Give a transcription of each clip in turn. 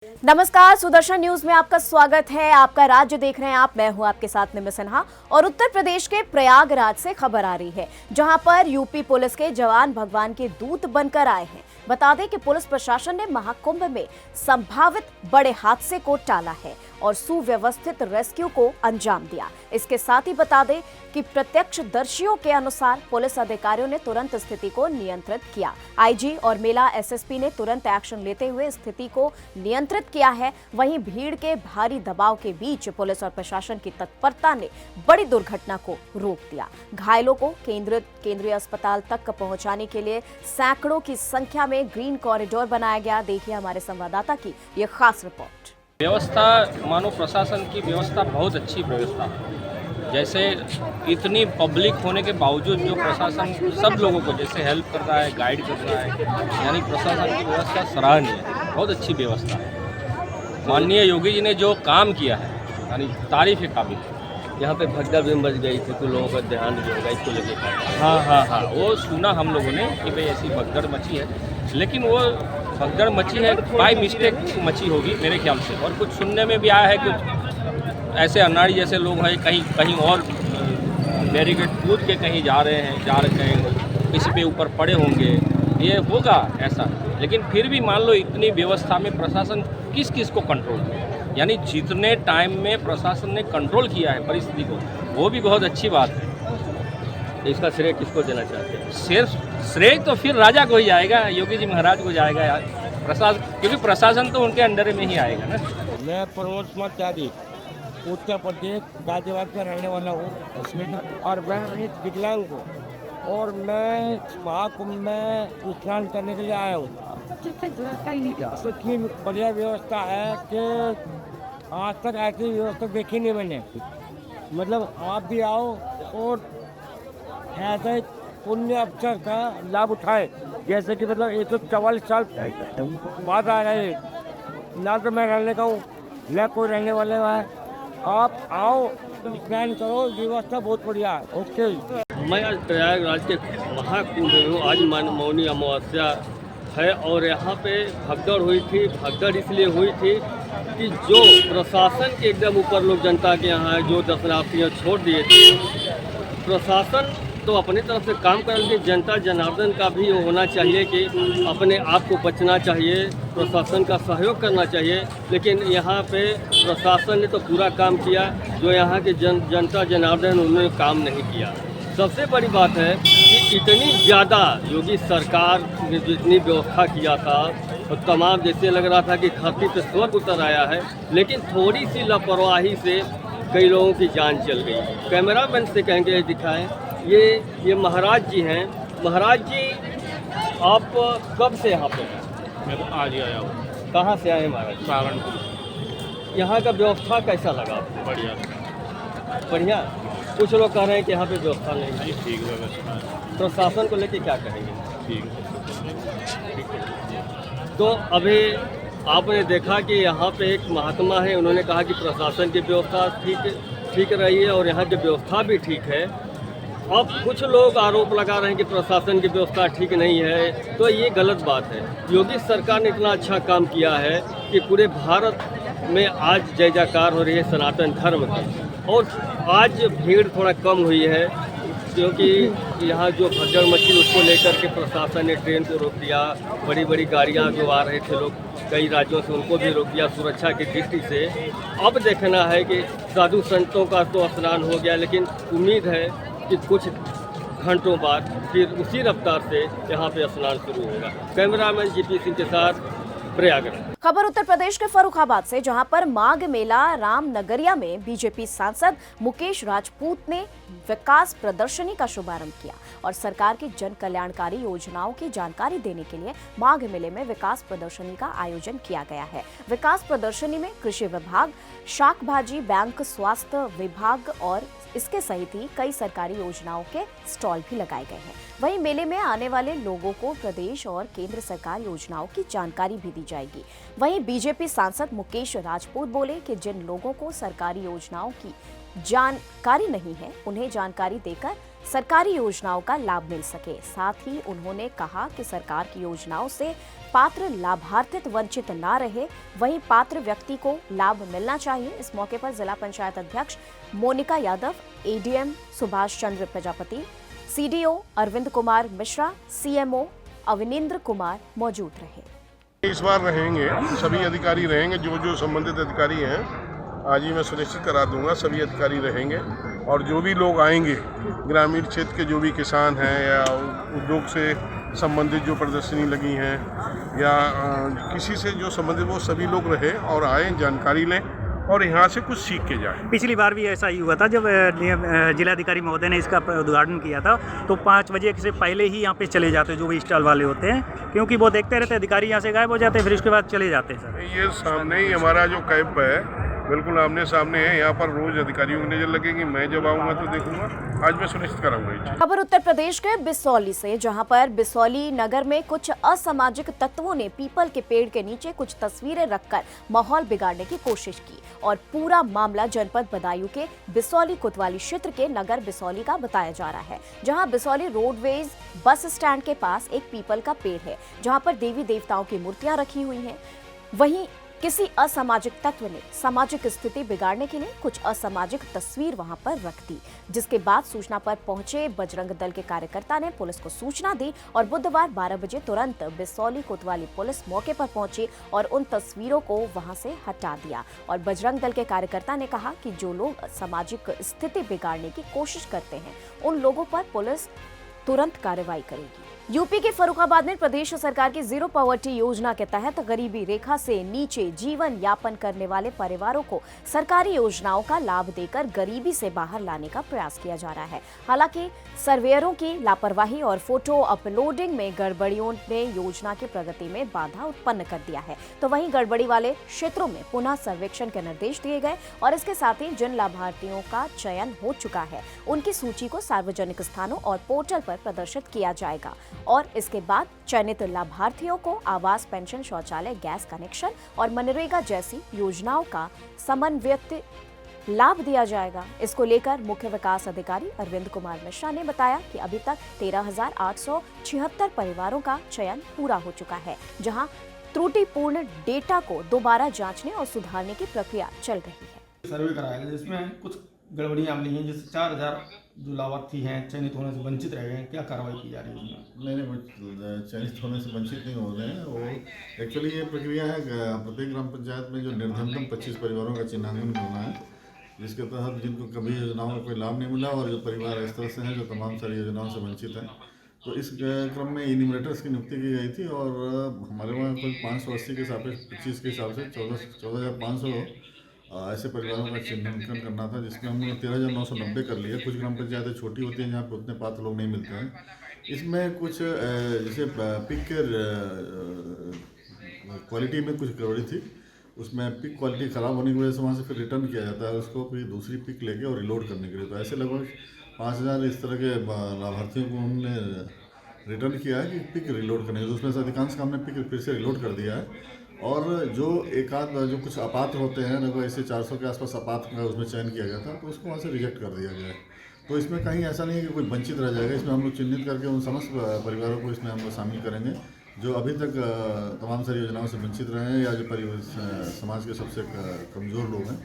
नमस्कार, सुदर्शन न्यूज में आपका स्वागत है। आपका राज्य देख रहे हैं आप, मैं हूं आपके साथ निम्न सिन्हा। और उत्तर प्रदेश के प्रयागराज से खबर आ रही है, जहां पर यूपी पुलिस के जवान भगवान के दूत बनकर आए हैं। बता दें कि पुलिस प्रशासन ने महाकुंभ में संभावित बड़े हादसे को टाला है और सुव्यवस्थित रेस्क्यू को अंजाम दिया। इसके साथ ही बता दें कि प्रत्यक्षदर्शियों के अनुसार पुलिस अधिकारियों ने तुरंत स्थिति को नियंत्रित किया। आईजी और मेला एसएसपी ने तुरंत एक्शन लेते हुए स्थिति को नियंत्रित किया है। वहीं भीड़ के भारी दबाव के बीच पुलिस और प्रशासन की तत्परता ने बड़ी दुर्घटना को रोक दिया। घायलों को केंद्रीय अस्पताल तक पहुंचाने के लिए सैकड़ों की संख्या में ग्रीन कॉरिडोर बनाया गया। देखिए हमारे संवाददाता की ये खास रिपोर्ट। व्यवस्था मानो प्रशासन की व्यवस्था बहुत अच्छी व्यवस्था है। जैसे इतनी पब्लिक होने के बावजूद जो प्रशासन सब लोगों को जैसे हेल्प कर रहा है, गाइड कर रहा है, यानी प्रशासन की व्यवस्था सराहनीय है, बहुत अच्छी व्यवस्था है। माननीय योगी जी ने जो काम किया है यानी तारीफ के काबिल है। यहाँ पे भगदड़ भी मच गई थी तो लोगों का ध्यान भी होगा इसको लेके। हाँ, वो सुना हम लोगों ने कि भाई ऐसी भगदड़ मची है, लेकिन वो भगदड़ मची है बाय मिस्टेक मची होगी मेरे ख्याल से। और कुछ सुनने में भी आया है, कुछ ऐसे अनाड़ी जैसे लोग हैं कहीं और बैरिकेड कूद के कहीं जा रहे हैं, किसी पे ऊपर पड़े होंगे, ये होगा ऐसा। लेकिन फिर भी मान लो इतनी व्यवस्था में प्रशासन किस किस को कंट्रोल किया, यानी जितने टाइम में प्रशासन ने कंट्रोल किया है परिस्थिति को, वो भी बहुत अच्छी बात है। इसका श्रेय किसको देना चाहते हैं? सिर्फ श्रेय तो फिर राजा को ही जाएगा, योगी जी महाराज को जाएगा यार, क्योंकि प्रशासन तो उनके अंडर में ही आएगा ना। मैं प्रमोद कुमार त्यागी उत्तर प्रदेश गाजियाबाद का रहने वाला हूँ और मैं एक विकलांग हूँ और मैं महाकुंभ में स्नान करने के लिए आया हूँ। तो इतनी बढ़िया व्यवस्था है कि आज तक ऐसी व्यवस्था देखी नहीं मैंने। मतलब आप भी आओ और ऐसे पुण्य अवसर का लाभ उठाए। जैसे कि मतलब 144 साल बाद आ रहे, ना तो मैं रहने का हूँ ना कोई रहने वाले है। आप आओ, स्नान करो, व्यवस्था बहुत बढ़िया है। ओके। मैं आज प्रयागराज के महाकुंभ में हूँ। आज मौनी अमावस्या है और यहाँ पे भगदड़ हुई थी। भगदड़ इसलिए हुई थी कि जो प्रशासन के एकदम ऊपर लोग जनता के यहाँ जो दर्शनार्थियाँ छोड़ दिए थे, प्रशासन तो अपनी तरफ से काम कर रही, जनता जनार्दन का भी होना चाहिए कि अपने आप को बचना चाहिए, प्रशासन का सहयोग करना चाहिए। लेकिन यहाँ पे प्रशासन ने तो पूरा काम किया, जो यहाँ के जनता जनार्दन उन्होंने काम नहीं किया। सबसे बड़ी बात है कि इतनी ज़्यादा योगी सरकार ने जितनी व्यवस्था किया था और तमाम जैसे लग रहा था कि धरती पर स्वर्ग उतर आया है, लेकिन थोड़ी सी लापरवाही से कई लोगों की जान चल गई। कैमरामैन से कहेंगे दिखाएं, ये महाराज जी हैं। महाराज जी, आप कब से यहाँ पे हैं? मैं तो आज ही आया हूँ। कहाँ से आए महाराज? सहारनपुर। यहाँ का व्यवस्था कैसा लगा आपको? बढ़िया। कुछ लोग कह रहे हैं कि यहाँ पे व्यवस्था नहीं है। ठीक व्यवस्था है। प्रशासन को लेके क्या कहेंगे? ठीक। तो अभी आपने देखा कि यहाँ पे एक महात्मा है, उन्होंने कहा कि प्रशासन की व्यवस्था ठीक रही है और यहाँ की व्यवस्था भी ठीक है। अब कुछ लोग आरोप लगा रहे हैं कि प्रशासन की व्यवस्था ठीक नहीं है, तो ये गलत बात है। योगी सरकार ने इतना अच्छा काम किया है कि पूरे भारत में आज जय जयकार हो रही है सनातन धर्म की। और आज भीड़ थोड़ा कम हुई है क्योंकि यहाँ जो भगदड़ मची उसको लेकर के प्रशासन ने ट्रेन को रोक दिया। बड़ी बड़ी गाड़ियाँ जो आ रहे थे लोग कई राज्यों से, उनको भी रोक दिया सुरक्षा की दृष्टि से। अब देखना है कि साधु संतों का तो स्नान हो गया, लेकिन उम्मीद है कि कुछ घंटों बाद फिर उसी रफ्तार से यहाँ पे स्नान शुरू होगा। कैमरामैन जीपी सिंह के साथ प्रयागराज। खबर उत्तर प्रदेश के फर्रुखाबाद से, जहां पर माघ मेला रामनगरिया में बीजेपी सांसद मुकेश राजपूत ने विकास प्रदर्शनी का शुभारंभ किया और सरकार की जन कल्याणकारी योजनाओं की जानकारी देने के लिए माघ मेले में विकास प्रदर्शनी का आयोजन किया गया है। विकास प्रदर्शनी में कृषि विभाग, शाक भाजी बैंक, स्वास्थ्य विभाग और इसके सहित ही कई सरकारी योजनाओं के स्टॉल भी लगाए गए हैं। वहीं मेले में आने वाले लोगों को प्रदेश और केंद्र सरकार योजनाओं की जानकारी भी दी जाएगी। वहीं बीजेपी सांसद मुकेश राजपूत बोले कि जिन लोगों को सरकारी योजनाओं की जानकारी नहीं है, उन्हें जानकारी देकर सरकारी योजनाओं का लाभ मिल सके। साथ ही उन्होंने कहा कि सरकार की योजनाओं से पात्र लाभार्थित वंचित ना रहे, वहीं पात्र व्यक्ति को लाभ मिलना चाहिए। इस मौके पर जिला पंचायत अध्यक्ष Monika Yadav, ADM Subhash Chandra Prajapati, CDO Arvind Kumar Mishra, CMO Avinendra Kumar मौजूद रहे। इस बार रहेंगे, सभी अधिकारी रहेंगे, जो संबंधित अधिकारी हैं आज ही मैं सुनिश्चित करा दूंगा, सभी अधिकारी रहेंगे। और जो भी लोग आएंगे, ग्रामीण क्षेत्र के जो भी किसान हैं या उद्योग से संबंधित जो प्रदर्शनी लगी हैं या किसी से जो संबंधित, वो सभी लोग रहे और आए, जानकारी लें और यहाँ से कुछ सीख के जाए। पिछली बार भी ऐसा ही हुआ था जब जिलाधिकारी महोदय ने इसका उद्घाटन किया था, तो 5 बजे से पहले ही यहाँ पे चले जाते जो भी स्टॉल वाले होते हैं, क्योंकि वो देखते रहते अधिकारी यहाँ से गायब हो जाते हैं, फिर उसके बाद चले जाते हैं। सर ये सामने ही हमारा जो कैंप है, बिल्कुल आमने सामने है, यहाँ पर रोज अधिकारियों की नजर लगेगी। मैं जब आऊँगा तो देखूंगा, आज मैं सुनिश्चित कराऊंगा। खबर उत्तर प्रदेश के बिसौली से, जहां पर बिसौली नगर में कुछ असामाजिक तत्वों ने पीपल के पेड़ के नीचे कुछ तस्वीरें रखकर माहौल बिगाड़ने की कोशिश की और पूरा मामला जनपद बदायूं के बिसौली कोतवाली क्षेत्र के नगर बिसौली का बताया जा रहा है, जहां बिसौली रोडवेज बस स्टैंड के पास एक पीपल का पेड़ है, जहां पर देवी देवताओं की मूर्तियां रखी हुई हैं। वहीं किसी असामाजिक तत्व ने सामाजिक स्थिति बिगाड़ने के लिए कुछ असामाजिक तस्वीर वहां पर रख दी, जिसके बाद सूचना पर पहुंचे बजरंग दल के कार्यकर्ता ने पुलिस को सूचना दी और बुधवार 12 बजे तुरंत बिसौली कोतवाली पुलिस मौके पर पहुंची और उन तस्वीरों को वहां से हटा दिया। और बजरंग दल के कार्यकर्ता ने कहा कि जो लोग सामाजिक स्थिति बिगाड़ने की कोशिश करते हैं, उन लोगों पर पुलिस तुरंत कार्रवाई करेगी। यूपी के फर्रुखाबाद में प्रदेश सरकार की जीरो पॉवर्टी योजना के तहत गरीबी रेखा से नीचे जीवन यापन करने वाले परिवारों को सरकारी योजनाओं का लाभ देकर गरीबी से बाहर लाने का प्रयास किया जा रहा है। हालांकि सर्वेयरों की लापरवाही और फोटो अपलोडिंग में गड़बड़ियों ने योजना की प्रगति में बाधा उत्पन्न कर दिया है, तो वहीं गड़बड़ी वाले क्षेत्रों में पुनः सर्वेक्षण के निर्देश दिए गए और इसके साथ ही जिन लाभार्थियों का चयन हो चुका है, उनकी सूची को सार्वजनिक स्थानों और पोर्टल पर प्रदर्शित किया जाएगा और इसके बाद चयनित लाभार्थियों को आवास, पेंशन, शौचालय, गैस कनेक्शन और मनरेगा जैसी योजनाओं का समन्वित लाभ दिया जाएगा। इसको लेकर मुख्य विकास अधिकारी अरविंद कुमार मिश्रा ने बताया कि अभी तक 13,876 परिवारों का चयन पूरा हो चुका है, जहां त्रुटिपूर्ण डेटा को दोबारा जांचने और सुधारने की प्रक्रिया चल रही है। सर्वे कराया गया जिसमें कुछ गड़बड़ियाँ मिली हैं, जैसे 4,000 जो लाभार्थी हैं चयनित होने से वंचित रह गए हैं, क्या कार्रवाई की जा रही है उसमें? नहीं, चयनित होने से वंचित नहीं हो रहे हैं। वो एक्चुअली ये प्रक्रिया है, प्रत्येक ग्राम पंचायत में जो निर्धनतम 25 परिवारों का चिन्हांकन करना है, जिसके तहत जिनको कभी योजनाओं का कोई लाभ नहीं मिला और जो परिवार इस तरह से हैं जो तमाम सारी योजनाओं से वंचित हैं, तो इस क्रम में इन्यूमरेटर्स की नियुक्ति की गई थी और हमारे वहाँ कुल 580 के सापेक्ष 25 के हिसाब से 14,500 ऐसे परिवारों का चिन्हांकन करना था, जिसमें हमने 13,990 कर लिया। कुछ ग्राम पंचायतें छोटी होती हैं जहाँ पे उतने पात्र लोग नहीं मिलते हैं। इसमें कुछ जैसे पिक क्वालिटी में कुछ गड़बड़ी थी, उसमें पिक क्वालिटी ख़राब होने की वजह से वहाँ से फिर रिटर्न किया जाता है उसको, फिर दूसरी पिक लेके और रिलोड करने के लिए। तो ऐसे लगभग 5,000 इस तरह के लाभार्थियों को हमने रिटर्न किया है कि पिक रिलोड करने के, तो उसमें से अधिकांश का हमने पिक फिर से रिलोड कर दिया है। और जो एक आध जो कुछ अपात्र होते हैं, लगभग ऐसे 400 के आसपास अपात्र का उसमें चयन किया गया था, तो उसको वहाँ से रिजेक्ट कर दिया गया है। तो इसमें कहीं ऐसा नहीं है कि कोई वंचित रह जाएगा। इसमें हम लोग चिन्हित करके उन समस्त परिवारों को इसमें हम लोग शामिल करेंगे जो अभी तक तमाम सारी योजनाओं से वंचित रहे हैं या जो समाज के सबसे कमज़ोर लोग हैं।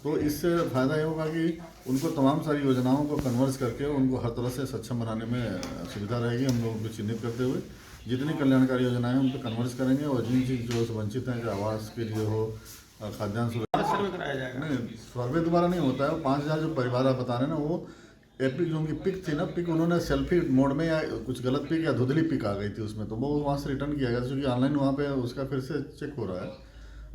तो इससे फ़ायदा ये होगा कि उनको तमाम सारी योजनाओं को कन्वर्स करके उनको हर तरह से सक्षम बनाने में सुविधा रहेगी। हम लोग उनको चिन्हित करते हुए जितनी कल्याणकारी योजनाएं उन पर कन्वर्स करेंगे और जिन चीज़ जो वंचित हैं, जो आवास के लिए हो, खाद्यान्न सर्वे कराया जाएगा। नहीं, सर्वे दोबारा नहीं होता है। 5,000 जो परिवार आप बता रहे हैं ना, वो एपिक जो उनकी पिक थी ना, पिक उन्होंने सेल्फी मोड में या कुछ गलत पिक या धुंधली पिक आ गई थी उसमें, तो वो वहाँ से रिटर्न किया गया, क्योंकि ऑनलाइन वहाँ पे उसका फिर से चेक हो रहा है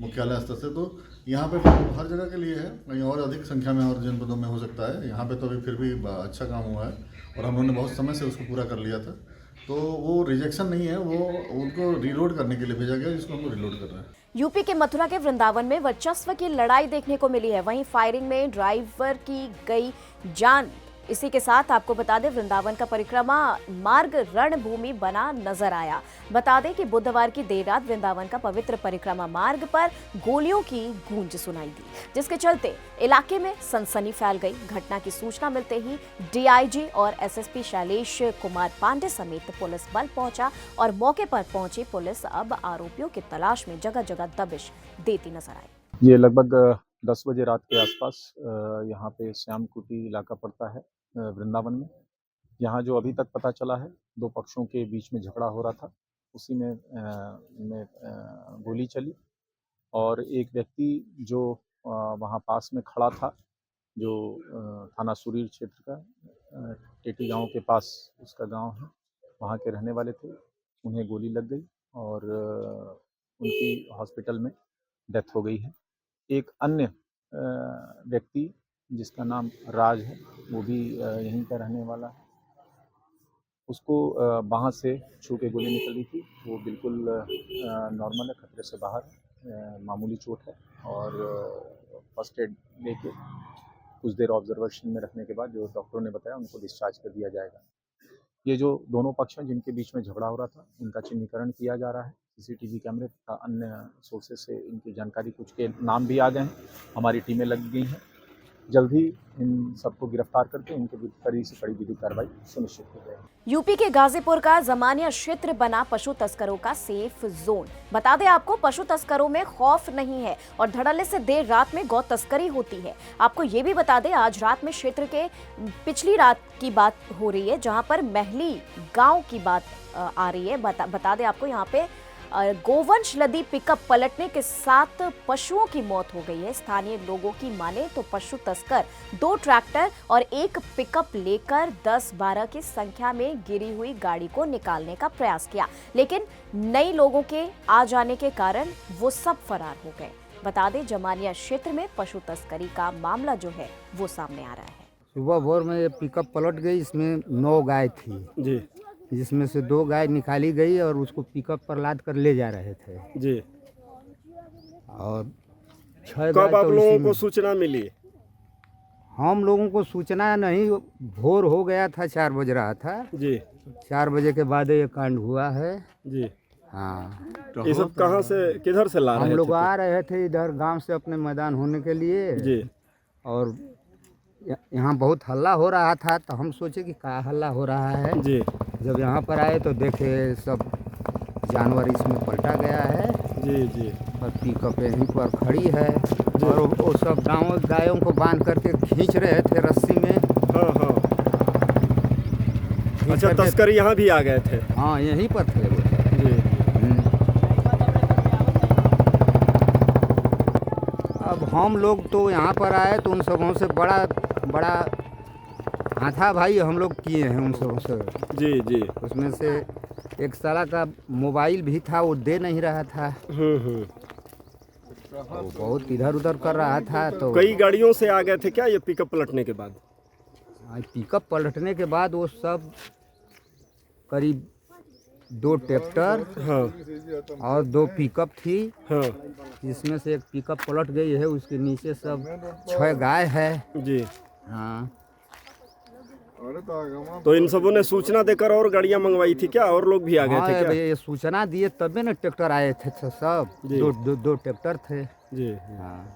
मुख्यालय स्तर से। तो यहाँ पे हर जगह के लिए है, कहीं और अधिक संख्या में और जनपदों में हो सकता है। यहाँ पे तो अभी फिर भी अच्छा काम हुआ है और हम लोगों ने बहुत समय से उसको पूरा कर लिया था। तो वो रिजेक्शन नहीं है, वो उनको रीलोड करने के लिए भेजा गया, जिसको हम रीलोड कर रहे हैं। यूपी के मथुरा के वृंदावन में वर्चस्व की लड़ाई देखने को मिली है। वहीं फायरिंग में ड्राइवर की गई जान इसी के साथ आपको बता दें वृंदावन का परिक्रमा मार्ग रणभूमि बना नजर आया। बता दें कि बुधवार की देर रात वृंदावन का पवित्र परिक्रमा मार्ग पर गोलियों की गूंज सुनाई दी, जिसके चलते इलाके में सनसनी फैल गई। घटना की सूचना मिलते ही डीआईजी और एसएसपी शैलेश कुमार पांडे समेत पुलिस बल पहुंचा और मौके पर पहुंची पुलिस अब आरोपियों की तलाश में जगह जगह दबिश देती नजर आई। ये लगभग 10 बजे रात के आसपास यहाँ पे श्याम कुटी इलाका पड़ता है वृंदावन में। यहाँ जो अभी तक पता चला है, दो पक्षों के बीच में झगड़ा हो रहा था, उसी में गोली चली और एक व्यक्ति जो वहाँ पास में खड़ा था, जो थाना सुरीर क्षेत्र का टेटी गांव के पास उसका गांव है, वहाँ के रहने वाले थे, उन्हें गोली लग गई और उनकी हॉस्पिटल में डेथ हो गई है। एक अन्य व्यक्ति जिसका नाम राज है, वो भी यहीं का रहने वाला है, उसको बाहाँ से छू के गोली निकली थी। वो बिल्कुल नॉर्मल है, खतरे से बाहर है, मामूली चोट है और फर्स्ट एड लेके कुछ देर ऑब्जर्वेशन में रखने के बाद जो डॉक्टरों ने बताया उनको डिस्चार्ज कर दिया जाएगा। ये जो दोनों पक्ष हैं जिनके बीच में झगड़ा हो रहा था, इनका चिन्हीकरण किया जा रहा है। सीसीटीवी कैमरे तथा अन्य सोर्सेज से इनकी जानकारी, कुछ के नाम भी आ गए हैं, हमारी टीमें लग गई हैं। जल्द ही इन सबको गिरफ्तार करके इनके विरुद्ध कड़ी से कड़ी विधिक कार्रवाई सुनिश्चित की जाएगी। यूपी के गाजीपुर का जमानिया क्षेत्र बना पशु तस्करों का सेफ जोन। बता दें आपको, पशु तस्करों में खौफ नहीं है और धड़ल्ले से देर रात में गौ तस्करी होती है। आपको ये भी बता दें, आज रात में क्षेत्र के पिछली रात की बात हो रही है, जहां पर महली गांव की बात आ रही है। बता दें आपको, यहाँ पे गोवंश लदी पिकअप पलटने के साथ पशुओं की मौत हो गई है। स्थानीय लोगों की माने तो पशु तस्कर 2 ट्रैक्टर और 1 पिकअप लेकर 10-12 की संख्या में गिरी हुई गाड़ी को निकालने का प्रयास किया, लेकिन नए लोगों के आ जाने के कारण वो सब फरार हो गए। बता दें, जमानिया क्षेत्र में पशु तस्करी का मामला जो है वो सामने आ रहा है। सुबह भोर में ये पिकअप पलट गई, इसमें 9 गाय थी जी, जिसमें से 2 गाय निकाली गई और उसको पिकअप पर लाद कर ले जा रहे थे जी। और 6 कब आप लोगों को सूचना मिली? हम लोगों को सूचना नहीं, भोर हो गया था, 4 बज रहा था जी। 4 बजे के बाद ये कांड हुआ है जी। हाँ, ये सब कहाँ से, किधर से ला रहे थे? हम लोग आ रहे थे इधर गांव से अपने मैदान होने के लिए जी, और यहाँ बहुत हल्ला हो रहा था, तो हम सोचे कि क्या हल्ला हो रहा है जी। जब यहाँ पर आए तो देखे सब जानवर इसमें पलटा गया है जी जी, और पिकअप यहीं पर खड़ी है और वो सब गायों को बांध करके खींच रहे थे रस्सी में। हाँ हाँ, अच्छा, तस्कर यहाँ भी आ गए थे? हाँ, यहीं पर थे वो जी। अब हम लोग तो यहाँ पर आए तो उन सबों से बड़ा हाथा भाई हम लोग किए हैं उन सबों से जी जी। उसमें से एक साला का मोबाइल भी था, वो दे नहीं रहा था, वो बहुत इधर उधर कर रहा था। तो कई गाड़ियों से आ गए थे क्या ये पिकअप पलटने के बाद? पिकअप पलटने के बाद वो सब करीब 2 ट्रैक्टर हाँ, और 2 पिकअप थी हाँ, जिसमें से एक पिकअप पलट गई है, उसके नीचे सब 6 गाय है जी। हाँ, तो इन सबों ने सूचना देकर और गाड़ियां मंगवाई थी क्या? और लोग भी आ गए थे क्या? ये सूचना दिए तभी ना ट्रैक्टर आए थे सब, 2 ट्रैक्टर थे जी। हाँ।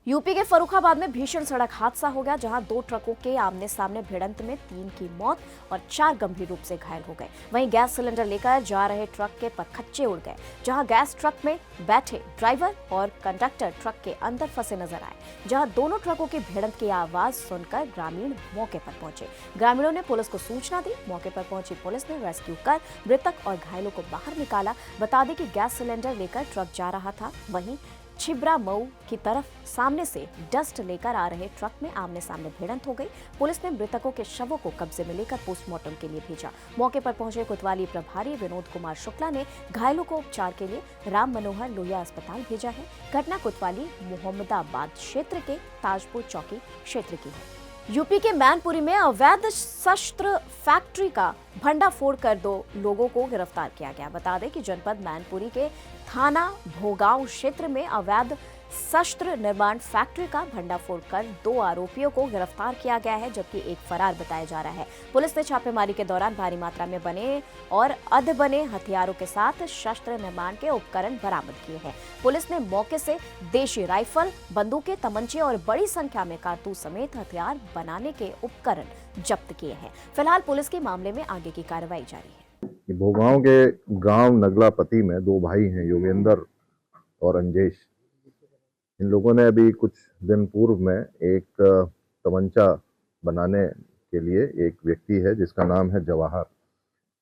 यूपी के फर्रुखाबाद में भीषण सड़क हादसा हो गया, जहां 2 ट्रकों के आमने सामने भिड़ंत में 3 की मौत और 4 गंभीर रूप से घायल हो गए। वहीं गैस सिलेंडर लेकर जा रहे ट्रक के परखच्चे उड़ गए, जहां गैस ट्रक में बैठे ड्राइवर और कंडक्टर ट्रक के अंदर फंसे नजर आए। जहां दोनों ट्रकों की भिड़ंत की आवाज सुनकर ग्रामीण मौके पर पहुंचे। ग्रामीणों ने पुलिस को सूचना दी। मौके पर पहुंची पुलिस ने रेस्क्यू कर मृतक और घायलों को बाहर निकाला। बता दें कि गैस सिलेंडर लेकर ट्रक जा रहा था, वहीं छिबरा मऊ की तरफ सामने से डस्ट लेकर आ रहे ट्रक में आमने सामने भिड़ंत हो गई। पुलिस ने मृतकों के शवों को कब्जे में लेकर पोस्टमार्टम के लिए भेजा। मौके पर पहुंचे कोतवाली प्रभारी विनोद कुमार शुक्ला ने घायलों को उपचार के लिए राम मनोहर लोहिया अस्पताल भेजा है। घटना कोतवाली मोहम्मदाबाद क्षेत्र के ताजपुर चौकी क्षेत्र की है। यूपी के मैनपुरी में अवैध शस्त्र फैक्ट्री का भंडाफोड़ कर 2 लोगों को गिरफ्तार किया गया। बता दें कि जनपद मैनपुरी के थाना भोगांव क्षेत्र में अवैध शस्त्र निर्माण फैक्ट्री का भंडाफोड़ कर 2 आरोपियों को गिरफ्तार किया गया है, जबकि एक फरार बताया जा रहा है। पुलिस ने छापेमारी के दौरान भारी मात्रा में बने और अधबने हथियारों के साथ शस्त्र निर्माण के उपकरण बरामद किए हैं। पुलिस ने मौके से देशी राइफल, बंदूकें, तमंचे और बड़ी संख्या में कारतूस समेत हथियार बनाने के उपकरण जब्त किए हैं। फिलहाल पुलिस के मामले में आगे की कार्रवाई जारी है। भोगांव के गांव नगलापति में 2 भाई हैं, योगेंद्र और अंजेश। इन लोगों ने अभी कुछ दिन पूर्व में एक तमंचा बनाने के लिए एक व्यक्ति है जिसका नाम है जवाहर,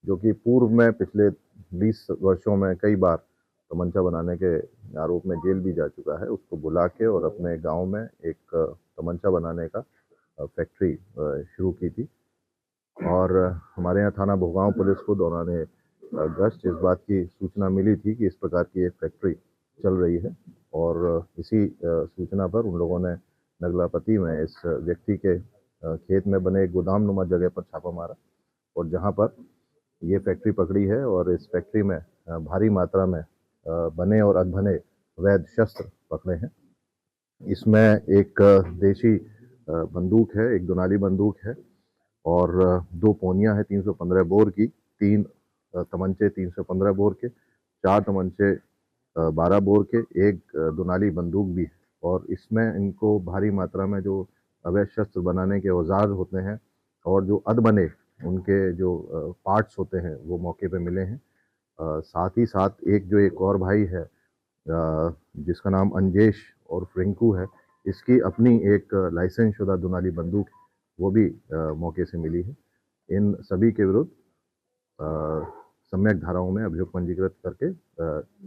जो कि पूर्व में पिछले 20 वर्षों में कई बार तमंचा बनाने के आरोप में जेल भी जा चुका है, उसको बुला के और अपने गांव में एक तमंचा बनाने का फैक्ट्री शुरू की थी। और हमारे यहाँ थाना भोगांव पुलिस को दौरान गश्त इस बात की सूचना मिली थी कि इस प्रकार की एक फैक्ट्री चल रही है, और इसी सूचना पर उन लोगों ने नगलापति में इस व्यक्ति के खेत में बने एक गोदाम नुमा जगह पर छापा मारा, और जहां पर ये फैक्ट्री पकड़ी है। और इस फैक्ट्री में भारी मात्रा में बने और अधबने वैध शस्त्र पकड़े हैं। इसमें एक देशी बंदूक है, एक दुनाली बंदूक है, और 2 पोनियाँ हैं 315 बोर की, 3 तमंचे 315 बोर के, 4 तमंचे 12 बोर के, एक दुनाली बंदूक भी है। और इसमें इनको भारी मात्रा में जो अवैध शस्त्र बनाने के औजार होते हैं और जो अधबने उनके जो पार्ट्स होते हैं वो मौके पे मिले हैं। साथ ही साथ एक और भाई है जिसका नाम अंजेश और फ्रिंकू है, इसकी अपनी एक लाइसेंस शुदा दुनाली बंदूक वो भी मौके से मिली है। इन सभी के विरुद्ध सम्यक धाराओं में अभियोग पंजीकृत करके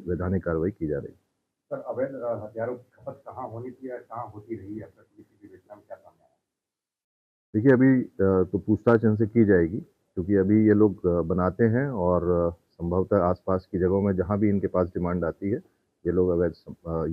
वैधानिक कार्रवाई की जा रही है। सर, अवैध हथियारों की खपत कहाँ होनी थी या कहाँ होती रही है? किसी भी घटना में क्या सामने आया? देखिए, अभी तो पूछताछ इनसे की जाएगी, क्योंकि अभी ये लोग बनाते हैं और संभवतः आसपास की जगहों में जहाँ भी इनके पास डिमांड आती है ये लोग अवैध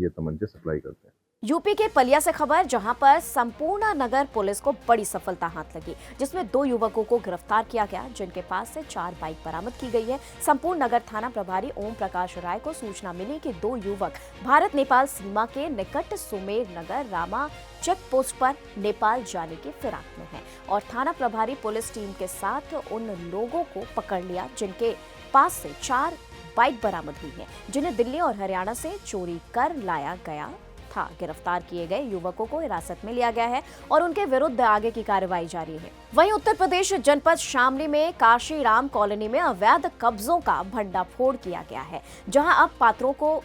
ये तमंचे सप्लाई करते हैं। यूपी के पलिया से खबर, जहां पर संपूर्ण नगर पुलिस को बड़ी सफलता हाथ लगी, जिसमें 2 युवकों को गिरफ्तार किया गया, जिनके पास से 4 बाइक बरामद की गई है। संपूर्ण नगर थाना प्रभारी ओम प्रकाश राय को सूचना मिली कि 2 युवक भारत नेपाल सीमा के निकट सुमेर नगर रामा चेक पोस्ट पर नेपाल जाने की फिराक में है, और थाना प्रभारी पुलिस टीम के साथ उन लोगों को पकड़ लिया जिनके पास से 4 बाइक बरामद हुई है, जिन्हें दिल्ली और हरियाणा से चोरी कर लाया गया था। गिरफ्तार किए गए युवकों को हिरासत में लिया गया है और उनके विरुद्ध आगे की कार्रवाई जारी है। वहीं उत्तर प्रदेश जनपद शामली में काशीराम कॉलोनी में अवैध कब्जों का भंडाफोड़ किया गया है, जहां अब पात्रों को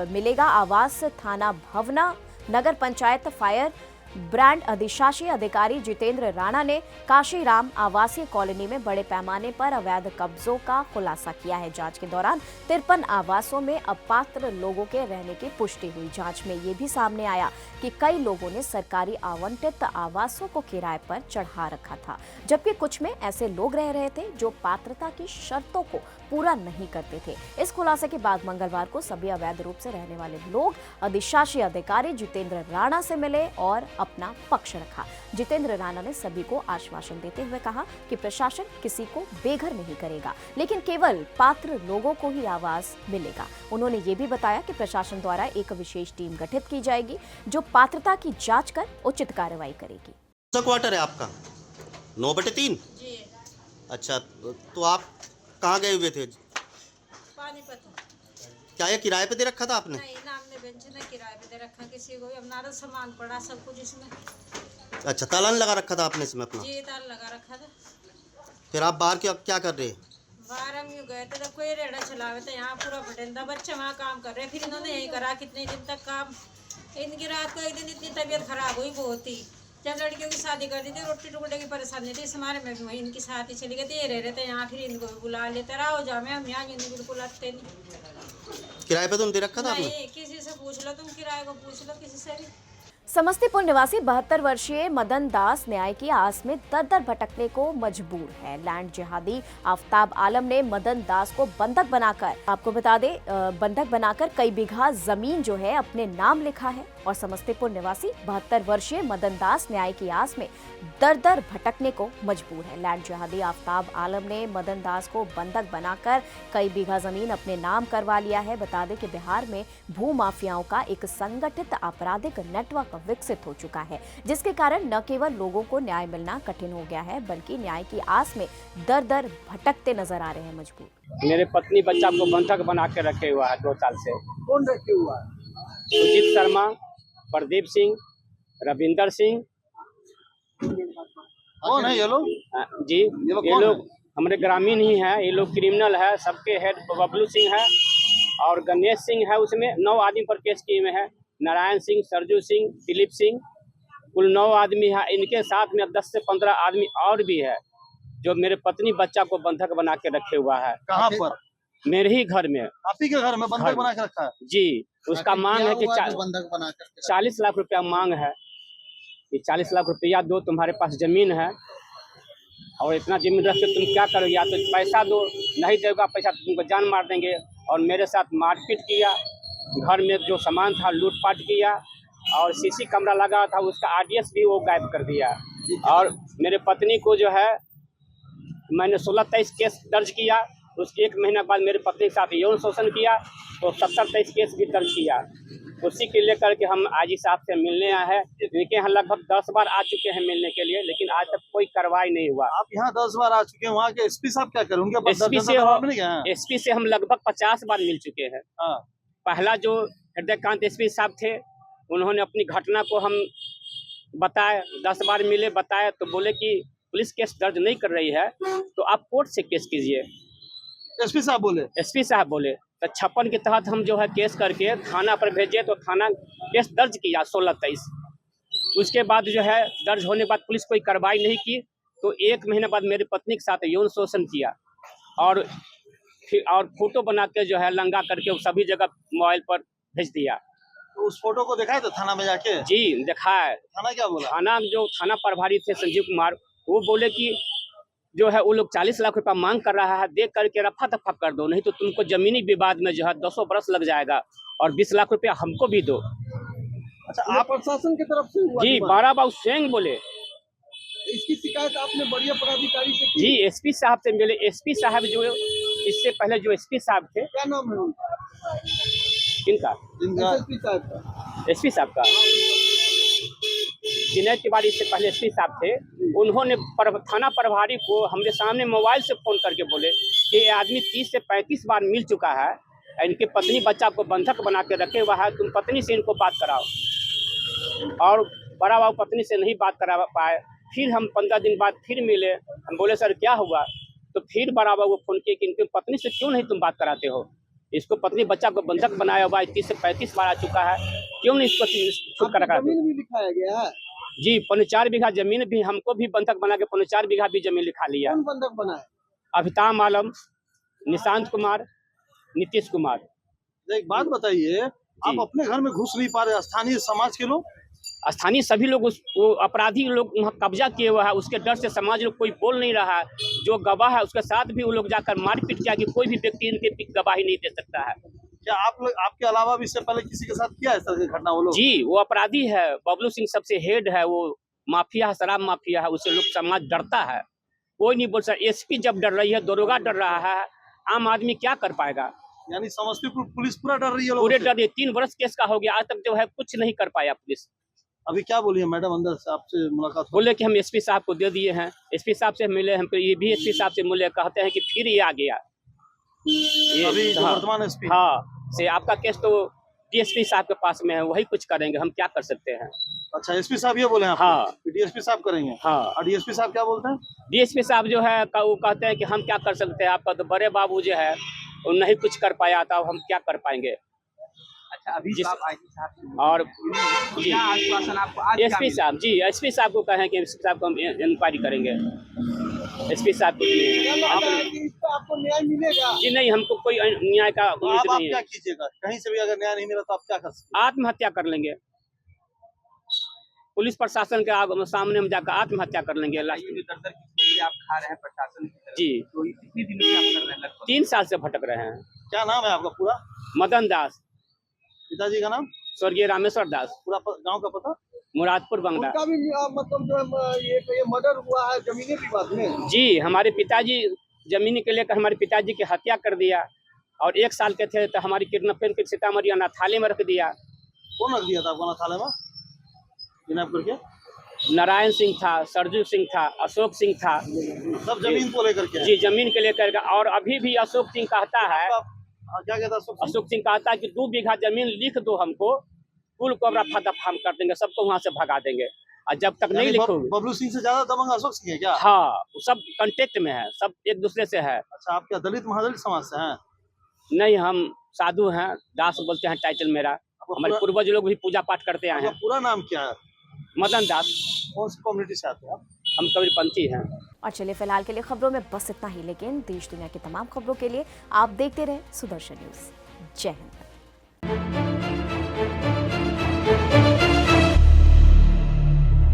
मिलेगा आवास। थाना भवना नगर पंचायत फायर ब्रांड अधिशासी अधिकारी जितेंद्र राणा ने काशीराम आवासीय कॉलोनी में बड़े पैमाने पर अवैध कब्जों का खुलासा किया है। जांच के दौरान 53 आवासों में अपात्र लोगों के रहने की पुष्टि हुई। जांच में ये भी सामने आया कि कई लोगों ने सरकारी आवंटित आवासों को किराए पर चढ़ा रखा था, जबकि कुछ में ऐसे लोग रह रहे थे जो पात्रता की शर्तों को पूरा नहीं करते थे। इस खुलासे के बाद मंगलवार को सभी अवैध रूप से रहने वाले लोग अधिशासी अधिकारी जितेंद्र राणा से मिले और अपना पक्ष रखा। जितेंद्र राणा ने सभी को आश्वासन देते हुए कहा कि प्रशासन किसी को बेघर नहीं करेगा, लेकिन केवल पात्र लोगों को ही आवास मिलेगा। उन्होंने ये भी बताया कि प्रशासन द्वारा एक विशेष टीम गठित की जाएगी जो पात्रता की जांच कर उचित कार्रवाई करेगी। क्वार्टर है आपका 9/3? अच्छा, तो आप कहाँ गए हुए थे? पानीपत। क्या ये किराए पे दे रखा था आपने? नहीं, नाम ने बेंच ने किराए पे दे रखा किसी को। अब नारा सामान पड़ा सब कुछ इसमें। अच्छा, ताला लगा रखा था आपने इसमें अपना? जी, ताला लगा रखा था। फिर आप बाहर क्या कर रहे? बाहर हम यूँ गए थे, कोई रेड़ा चलावे थे यहाँ पूरा बटेंदा बच्चे वहाँ काम कर रहे। फिर इन्होंने यही करा कितने दिन तक काम। इनकी रात को एक दिन इतनी तबीयत खराब हुई बहुत ही, जब लड़कियों की शादी कर दी थी, रोटी टुकड़े की परेशानी थी, इस हमारे में भी इनकी शादी चली गई थी। ये रह रहे थे यहाँ, फिर इनको भी बुला लेते रहो जाओ में, हम यहाँ इनको बिल्कुल आते नहीं। किराए पे तुम दे रखा था आपने? नहीं, किसी से पूछ लो, तुम किराए को पूछ लो किसी से भी। समस्तीपुर निवासी 72 वर्षीय मदन दास न्याय की आस में दर-दर भटकने को मजबूर है। लैंड जिहादी आफ्ताब आलम ने मदन दास को बंधक बनाकर, आपको बता दें, बंधक बनाकर कई बीघा जमीन जो है अपने नाम लिखा है और समस्तीपुर निवासी 72 वर्षीय मदन दास न्याय की आस में दर दर भटकने को मजबूर है। लैंड जिहादी आफ्ताब आलम ने मदन दास को बंधक बनाकर कई बीघा जमीन अपने नाम करवा लिया है। बता दें कि बिहार में भू माफियाओं का एक संगठित आपराधिक नेटवर्क विकसित हो चुका है, जिसके कारण न केवल लोगों को न्याय मिलना कठिन हो गया है, बल्कि न्याय की आस में दर दर भटकते नजर आ रहे हैं मजबूर। मेरे पत्नी बच्चा को बंधक बना के रखे हुआ है 2 साल से। कौन रखे हुआ है? सुजीत शर्मा, प्रदीप सिंह, रविंदर सिंह। कौन है ये लोग? जी, ये लोग हमारे ग्रामीण ही हैं। ये लोग क्रिमिनल है। सबके हेड बबलू सिंह है और गणेश सिंह है। उसमें 9 आदमी पर केस किए हुए हैं। नारायण सिंह, सरजू सिंह, दिलीप सिंह, कुल 9 आदमी है। इनके साथ में 10 से 15 आदमी और भी है जो मेरे पत्नी बच्चा को बंधक बना के रखे हुआ है। कहाँ पर? मेरे ही घर में। आप ही के घर में बंधक बना के रखा है? जी, उसका मांग है कि बंधक बना कर 40 लाख रुपया मांग है कि 40 लाख रुपया दो, तुम्हारे पास जमीन है और इतना जमीन रख के तुम क्या करोगे? या तो पैसा दो, नहीं देगा पैसा तो तुमको जान मार देंगे। और मेरे साथ मारपीट किया, घर में जो सामान था लूटपाट किया और सीसी कैमरा लगा था उसका आरडीएक्स भी वो गायब कर दिया। और मेरे पत्नी को जो है मैंने 16-23 केस दर्ज किया। उसके 1 महीना बाद मेरे पत्नी के साथ यौन शोषण किया तो 70-23 केस भी दर्ज किया। उसी के लेकर के हम आजी साहब से मिलने आए हैं। इनके यहाँ लगभग 10 बार आ चुके हैं मिलने के लिए, लेकिन आज तक कोई कार्रवाई नहीं हुआ। आप यहाँ 10 बार आ चुके हैं, वहाँ के एसपी साहब क्या करेंगे? एसपी से हम लगभग 50 बार मिल चुके हैं। पहला जो हृदयकांत एसपी साहब थे, उन्होंने अपनी घटना को हम बताए, 10 बार मिले, बताए तो बोले कि पुलिस केस दर्ज नहीं कर रही है तो आप कोर्ट से केस कीजिए। एसपी साहब बोले? एसपी साहब बोले। तो 56 के तहत हम जो है केस करके थाना पर भेजे तो थाना केस दर्ज किया 16-23। उसके बाद जो है दर्ज होने के बाद पुलिस कोई कार्रवाई नहीं की तो 1 महीने बाद मेरी पत्नी के साथ यौन शोषण किया और फोटो बना के जो है लंगा करके सभी जगह मोबाइल पर भेज दिया। तो उस फोटो को दिखाए तो थाना में जाके? जी दिखा है। थाना क्या बोला? थाना प्रभारी थे संजीव कुमार, वो बोले कि जो है वो लोग 40 लाख रुपया मांग कर रहा है, देख करके रफा दफा कर दो, नहीं तो तुमको जमीनी विवाद में जो है 200 बरस लग जाएगा और 20 लाख रुपया हमको भी दो। अच्छा, आप प्रशासन की तरफ से हुआ? जी, बाराबाऊ सिंह बोले। इसकी शिकायत आपने बढ़िया पदाधिकारी से की? जी, एसपी साहब से मिले। एसपी साहब जो इससे पहले जो एसपी साहब थे, क्या नाम है उनका? किनका? एसपी साहब का। एसपी साहब का विनय तिवारी से पहले एसपी साहब थे। उन्होंने थाना प्रभारी को हमने सामने मोबाइल से फोन करके बोले कि ये आदमी 30 से 35 बार मिल चुका है, इनके पत्नी बच्चा को बंधक बना के रखे हुआ है, तुम पत्नी से इनको बात कराओ। और बड़ा बाबू पत्नी से नहीं बात करा पाए। फिर हम 15 दिन बाद फिर मिले, हम बोले सर क्या हुआ? तो फिर बड़ा बाबू को फोन किए कि इनकी पत्नी से क्यों नहीं तुम बात कराते हो? इसको पत्नी बच्चा को बंधक बनाया हुआ है, 30 से 35 बार आ चुका है, क्यों नहीं इसको छूट कर रखा? जमीन भी लिखाया गया है? जी, 4 बीघा जमीन भी हमको भी बंधक बना के 4 बीघा भी जमीन लिखा लिया। कौन बंधक बनाए? अभिताम आलम, निशांत कुमार, नीतीश कुमार। एक बात बताइए, आप अपने घर में घुस नहीं पा रहे, स्थानीय समाज के लोग? स्थानीय सभी लोग वो अपराधी लोग वहाँ कब्जा किए हुआ है, उसके डर से समाज लोग कोई बोल नहीं रहा है। जो गवाह है उसके साथ भी वो लोग जाकर मारपीट किया कि कोई भी व्यक्ति इनके गवाही नहीं दे सकता है। क्या आप लोग आपके अलावा भी इससे पहले किसी के साथ किया है इस तरह की घटना? वो लोग? जी, वो अपराधी है। बबलू सिंह सबसे हेड है, वो माफिया है, शराब माफिया है, उससे लोग समाज डरता है। कोई नहीं बोल सकता। एसपी जब डर रही है, दरोगा डर रहा है, आम आदमी क्या कर पाएगा? यानी समस्तीपुर पुलिस पूरा डर रही है? पूरे डर रही है। 3 बरस केस का हो गया, आज तक जो है कुछ नहीं कर पाया पुलिस। अभी क्या बोलिए मैडम, अंदर से आपसे मुलाकात? बोले कि हम एसपी साहब को दे दिए हैं। एसपी साहब से मिले, हम ये भी एसपी साहब से मिले, कहते हैं कि फिर ये आ गया। अभी जो वर्तमान एसपी? हाँ, से आपका केस तो डीएसपी साहब के पास में है, वही कुछ करेंगे, हम क्या कर सकते हैं? अच्छा, एसपी साहब ये बोले हैं? हाँ, डीएसपी साहब करेंगे? हाँ। और डीएसपी साहब क्या बोलते हैं? डीएसपी साहब जो है वो कहते हैं कि हम क्या कर सकते हैं, आपका तो बड़े बाबू जो है वो नहीं कुछ कर पाया था, हम क्या कर पाएंगे? अच्छा, अभी आप आईजी साहब और क्या आश्वासन आपको आज? एसपी साहब जी, एसपी साहब को कहें कि एसपी साहब को हम इंक्वायरी करेंगे। एसपी साहब को आपको न्याय मिलेगा? जी नहीं, हमको कोई न्याय का उम्मीद नहीं है। क्या कीजिएगा? कहीं से भी अगर न्याय नहीं मिला तो आप क्या कर सकते? आत्महत्या कर लेंगे। पुलिस प्रशासन के सामने हम जाकर आत्महत्या कर लेंगे। आप खा रहे हैं प्रशासन की तरफ जी, तो कितनी दिन से आप कर रहे हैं? 3 साल से भटक रहे हैं। क्या नाम है आपका पूरा? मदन दास। पिताजी का नाम? स्वर्गीय रामेश्वर दास। पूरा गांव का पता? मुरादपुर बंगला। उनका भी मतलब जो ये मर्डर हुआ है जमीनी विवाद में? जी, हमारे पिताजी जमीनी के लेकर हमारे पिताजी की हत्या कर दिया और 1 साल के थे तो हमारी किडनैपिंग के सीतामढ़ी अनाथालय में रख दिया। कौन रख दिया था आपको अनाथालय में किडनैप करके? नारायण सिंह था, सरजू सिंह था, अशोक सिंह था। सब जमीन को लेकर के? जी, जमीन के लेकर के। और अभी भी अशोक सिंह कहता है, क्या कहता है अशोक सिंह कहता है कि 2 बीघा जमीन लिख दो हमको, कुल को रफा दफा हम कर देंगे, सबको वहाँ से भगा देंगे। और जब तक नहीं लिखोगे। बबलू सिंह से ज्यादा दबंग अशोक सिंह है क्या? हाँ, सब कांटेक्ट में है, सब एक दूसरे से है। अच्छा, आप क्या दलित महादलित समाज से हैं? नहीं, हम साधु हैं, दास बोलते हैं टाइटल मेरा। हमारे पूर्वज लोग भी पूजा पाठ करते आए हैं। पूरा नाम क्या है? मदन दास। कौन सी कम्युनिटी से आते हैं आप? हम कबीरपंथी हैं। और चलिए फिलहाल के लिए खबरों में बस इतना ही, लेकिन देश दुनिया की तमाम खबरों के लिए आप देखते रहे सुदर्शन न्यूज। जय हिंद।